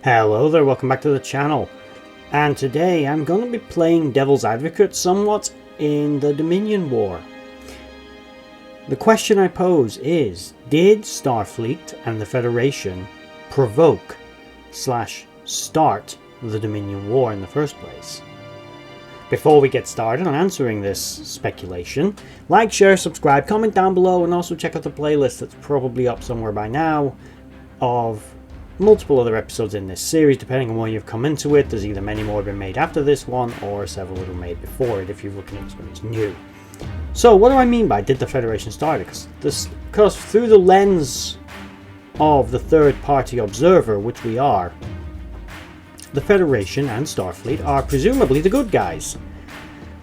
Hello there, welcome back to the channel, and today I'm going to be playing Devil's Advocate somewhat in the Dominion War. The question I pose is, did Starfleet and the Federation provoke / start the Dominion War in the first place? Before we get started on answering this speculation, like, share, subscribe, comment down below, and also check out the playlist that's probably up somewhere by now of multiple other episodes in this series. Depending on where you've come into it, there's either many more been made after this one or several that were made before it if you're looking at this when it's new. So what do I mean by did the Federation start it? Because through the lens of the third party observer, which we are, the Federation and Starfleet are presumably the good guys.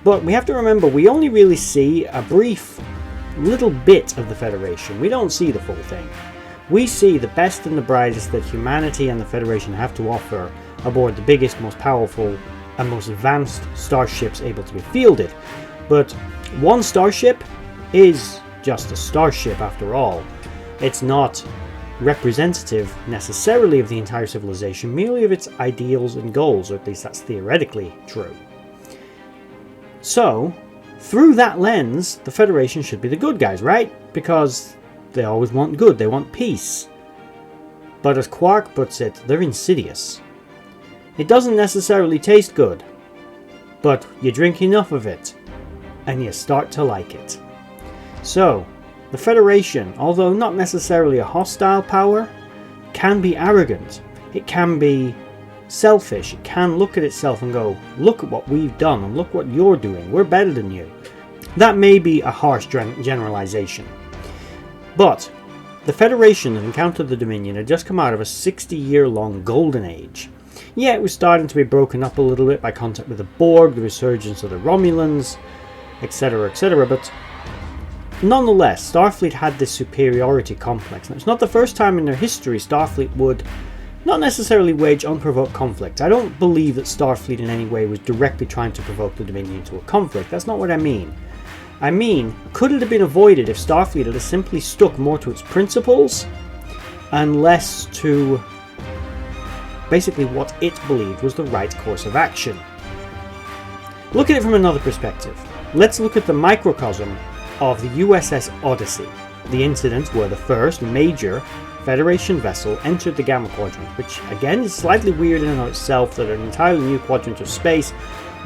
But we have to remember, we only really see a brief little bit of the Federation. We don't see the full thing. We see the best and the brightest that humanity and the Federation have to offer aboard the biggest, most powerful and most advanced starships able to be fielded. But one starship is just a starship after all. It's not representative necessarily of the entire civilization, merely of its ideals and goals, or at least that's theoretically true. So, through that lens, the Federation should be the good guys, right? Because they always want good, they want peace. But as Quark puts it, they're insidious. It doesn't necessarily taste good, but you drink enough of it, and you start to like it. So, the Federation, although not necessarily a hostile power, can be arrogant. It can be selfish. It can look at itself and go, look at what we've done, and look what you're doing, we're better than you. That may be a harsh generalization. But the Federation that encountered the Dominion had just come out of a 60-year-long golden age. Yeah, it was starting to be broken up a little bit by contact with the Borg, the resurgence of the Romulans, etc., etc., but nonetheless, Starfleet had this superiority complex. Now, it's not the first time in their history Starfleet would not necessarily wage unprovoked conflict. I don't believe that Starfleet in any way was directly trying to provoke the Dominion to a conflict. That's not what I mean. I mean, could it have been avoided if Starfleet had simply stuck more to its principles and less to basically what it believed was the right course of action? Look at it from another perspective. Let's look at the microcosm of the USS Odyssey, the incident where the first major Federation vessel entered the Gamma Quadrant, which again is slightly weird in and of itself that an entirely new quadrant of space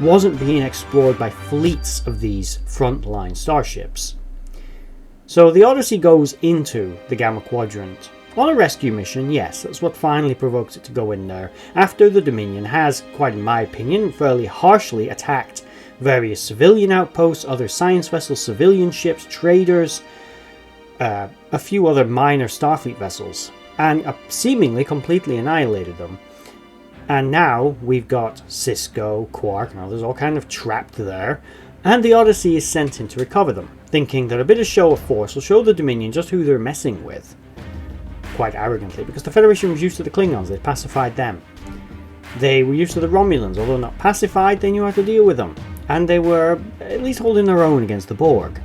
wasn't being explored by fleets of these frontline starships. So the Odyssey goes into the Gamma Quadrant on a rescue mission. Yes, that's what finally provokes it to go in there, after the Dominion has, quite in my opinion, fairly harshly attacked various civilian outposts, other science vessels, civilian ships, traders, a few other minor Starfleet vessels, and seemingly completely annihilated them. And now we've got Cisco, Quark, and others all kind of trapped there, and the Odyssey is sent in to recover them, thinking that a bit of show of force will show the Dominion just who they're messing with. Quite arrogantly, because the Federation was used to the Klingons, they'd pacified them. They were used to the Romulans, although not pacified, they knew how to deal with them. And they were at least holding their own against the Borg.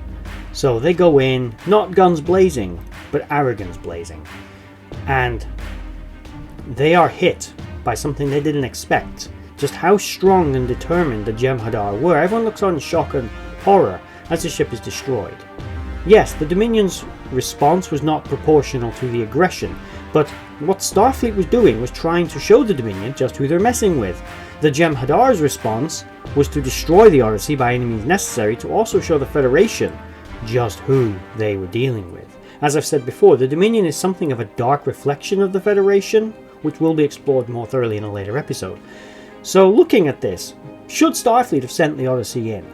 So they go in, not guns blazing, but arrogance blazing. And they are hit by something they didn't expect. Just how strong and determined the Jem'Hadar were. Everyone looks on in shock and horror as the ship is destroyed. Yes, the Dominion's response was not proportional to the aggression, but what Starfleet was doing was trying to show the Dominion just who they're messing with. The Jem'Hadar's response was to destroy the Odyssey by any means necessary to also show the Federation just who they were dealing with. As I've said before, the Dominion is something of a dark reflection of the Federation, which will be explored more thoroughly in a later episode. So looking at this, should Starfleet have sent the Odyssey in?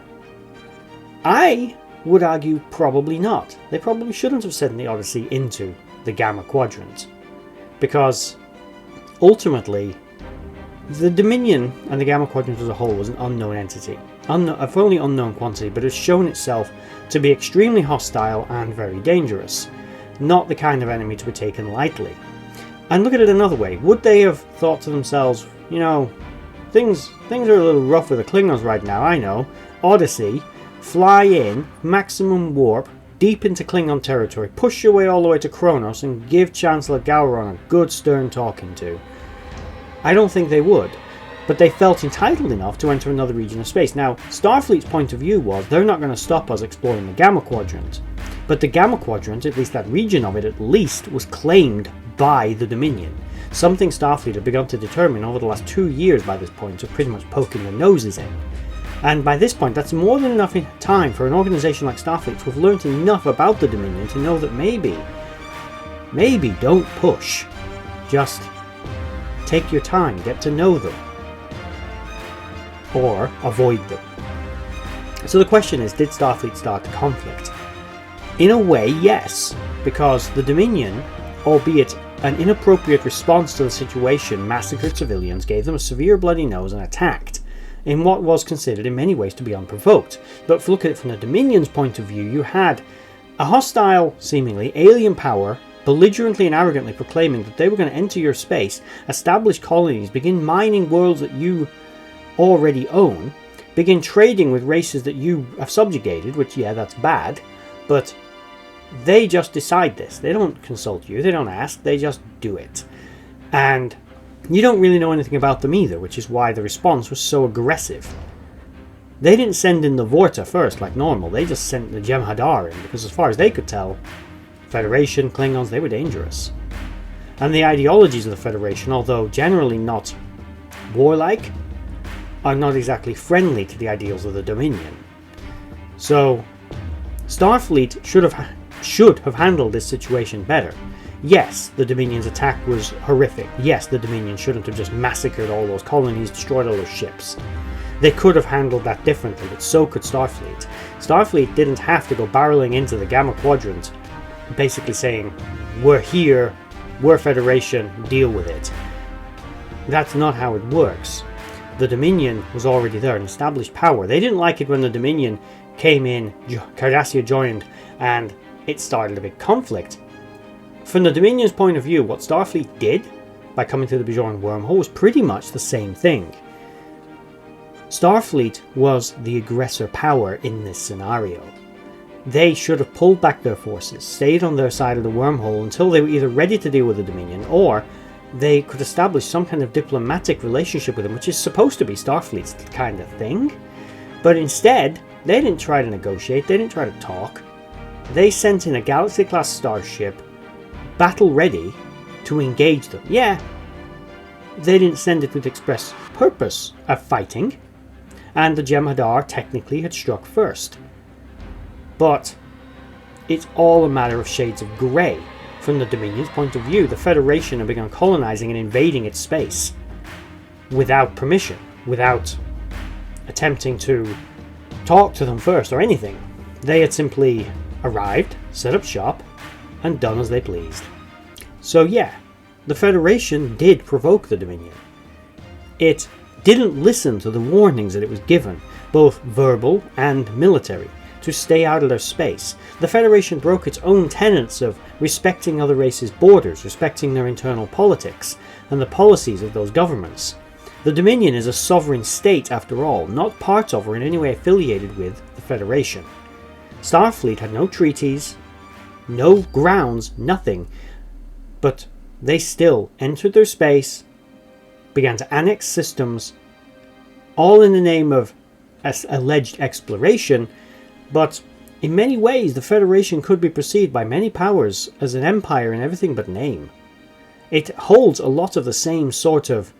I would argue probably not. They probably shouldn't have sent the Odyssey into the Gamma Quadrant, because ultimately the Dominion and the Gamma Quadrant as a whole was an unknown entity. A fully unknown quantity, but has shown itself to be extremely hostile and very dangerous. Not the kind of enemy to be taken lightly. And look at it another way. Would they have thought to themselves, you know, things are a little rough with the Klingons right now, I know. Odyssey, fly in, maximum warp, deep into Klingon territory, push your way all the way to Kronos, and give Chancellor Gowron a good stern talking to? I don't think they would. But they felt entitled enough to enter another region of space. Now, Starfleet's point of view was they're not going to stop us exploring the Gamma Quadrant. But the Gamma Quadrant, at least that region of it at least, was claimed by the Dominion. Something Starfleet had begun to determine over the last 2 years by this point, of pretty much poking their noses in. And by this point, that's more than enough time for an organisation like Starfleet to have learnt enough about the Dominion to know that maybe don't push. Just take your time, get to know them. Or avoid them. So the question is, did Starfleet start the conflict? In a way, yes, because the Dominion, albeit an inappropriate response to the situation, massacred civilians, gave them a severe bloody nose, and attacked in what was considered in many ways to be unprovoked. But if you look at it from the Dominion's point of view, you had a hostile, seemingly alien power belligerently and arrogantly proclaiming that they were going to enter your space, establish colonies, begin mining worlds that you already own, begin trading with races that you have subjugated, which, yeah, that's bad, but they just decide this. They don't consult you, they don't ask, they just do it. And you don't really know anything about them either, which is why the response was so aggressive. They didn't send in the Vorta first like normal, they just sent the Jem'Hadar in, because as far as they could tell, Federation, Klingons, they were dangerous. And the ideologies of the Federation, although generally not warlike, are not exactly friendly to the ideals of the Dominion. So, Starfleet should have handled this situation better. Yes, the Dominion's attack was horrific. Yes, the Dominion shouldn't have just massacred all those colonies, destroyed all those ships. They could have handled that differently, but so could Starfleet. Starfleet didn't have to go barreling into the Gamma Quadrant, basically saying, we're here, we're Federation, deal with it. That's not how it works. The Dominion was already there, an established power. They didn't like it when the Dominion came in, Cardassia joined, and it started a big conflict. From the Dominion's point of view, what Starfleet did by coming through the Bajoran wormhole was pretty much the same thing. Starfleet was the aggressor power in this scenario. They should have pulled back their forces, stayed on their side of the wormhole until they were either ready to deal with the Dominion, or they could establish some kind of diplomatic relationship with them, which is supposed to be Starfleet's kind of thing. But instead, they didn't try to negotiate, they didn't try to talk. They sent in a Galaxy-class starship, battle-ready, to engage them. Yeah, they didn't send it with express purpose of fighting, and the Jem'Hadar technically had struck first. But it's all a matter of shades of grey. From the Dominion's point of view, the Federation had begun colonizing and invading its space without permission, without attempting to talk to them first or anything. They had simply arrived, set up shop, and done as they pleased. So yeah, the Federation did provoke the Dominion. It didn't listen to the warnings that it was given, both verbal and military, to stay out of their space. The Federation broke its own tenets of respecting other races' borders, respecting their internal politics, and the policies of those governments. The Dominion is a sovereign state after all, not part of or in any way affiliated with the Federation. Starfleet had no treaties, no grounds, nothing, but they still entered their space, began to annex systems, all in the name of alleged exploration. But in many ways, the Federation could be perceived by many powers as an empire in everything but name. It holds a lot of the same sort of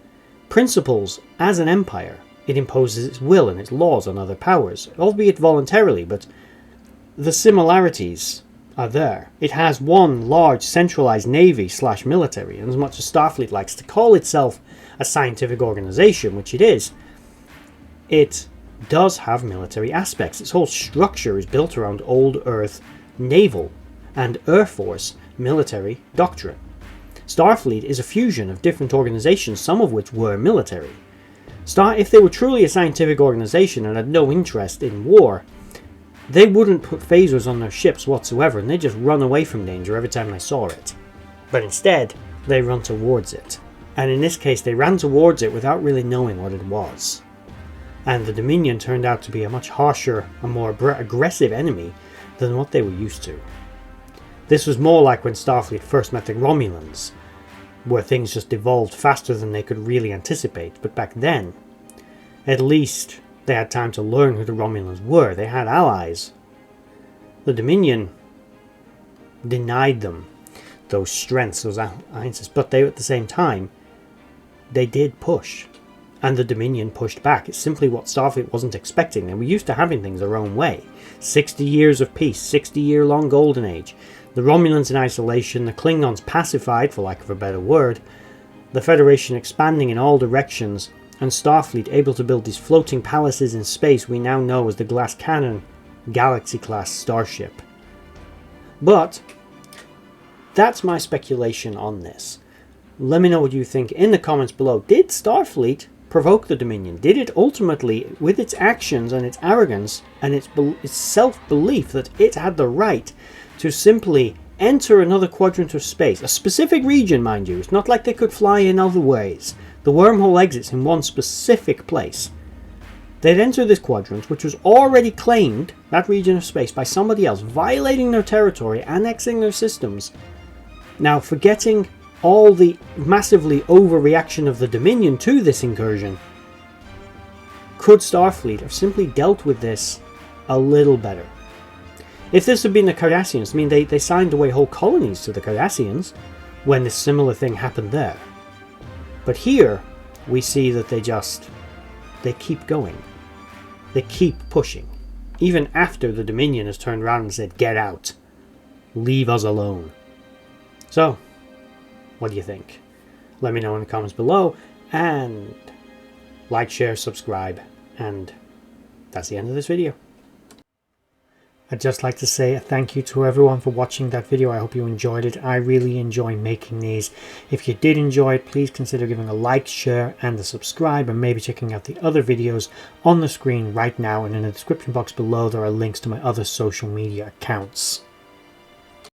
principles as an empire. It imposes its will and its laws on other powers, albeit voluntarily, but the similarities are there. It has one large centralized navy/military, and as much as Starfleet likes to call itself a scientific organization, which it is, it does have military aspects. Its whole structure is built around old Earth naval and Air Force military doctrine. Starfleet is a fusion of different organizations, some of which were military. If they were truly a scientific organization and had no interest in war, they wouldn't put phasers on their ships whatsoever, and they'd just run away from danger every time they saw it. But instead, they run towards it. And in this case, they ran towards it without really knowing what it was. And the Dominion turned out to be a much harsher and more aggressive enemy than what they were used to. This was more like when Starfleet first met the Romulans, where things just evolved faster than they could really anticipate. But back then, at least they had time to learn who the Romulans were. They had allies. The Dominion denied them those strengths, those alliances, but they, at the same time, they did push. And the Dominion pushed back. It's simply what Starfleet wasn't expecting. And we're used to having things their own way. 60 years of peace, 60-year-long golden age. The Romulans in isolation, the Klingons pacified, for lack of a better word, the Federation expanding in all directions, and Starfleet able to build these floating palaces in space we now know as the Glass Cannon Galaxy-class starship. But that's my speculation on this. Let me know what you think in the comments below. Did Starfleet provoke the Dominion? Did it ultimately, with its actions and its arrogance and its self-belief that it had the right to simply enter another quadrant of space, a specific region, mind you, it's not like they could fly in other ways. The wormhole exits in one specific place. They'd enter this quadrant, which was already claimed, that region of space, by somebody else, violating their territory, annexing their systems. Now, forgetting all the massively overreaction of the Dominion to this incursion, could Starfleet have simply dealt with this a little better? If this had been the Cardassians, I mean, they signed away whole colonies to the Cardassians when this similar thing happened there. But here, we see that they keep going. They keep pushing. Even after the Dominion has turned around and said, get out. Leave us alone. So, what do you think? Let me know in the comments below, and like, share, subscribe, and that's the end of this video. I'd just like to say a thank you to everyone for watching that video. I hope you enjoyed it. I really enjoy making these. If you did enjoy it, please consider giving a like, share, and a subscribe, and maybe checking out the other videos on the screen right now, and in the description box below there are links to my other social media accounts.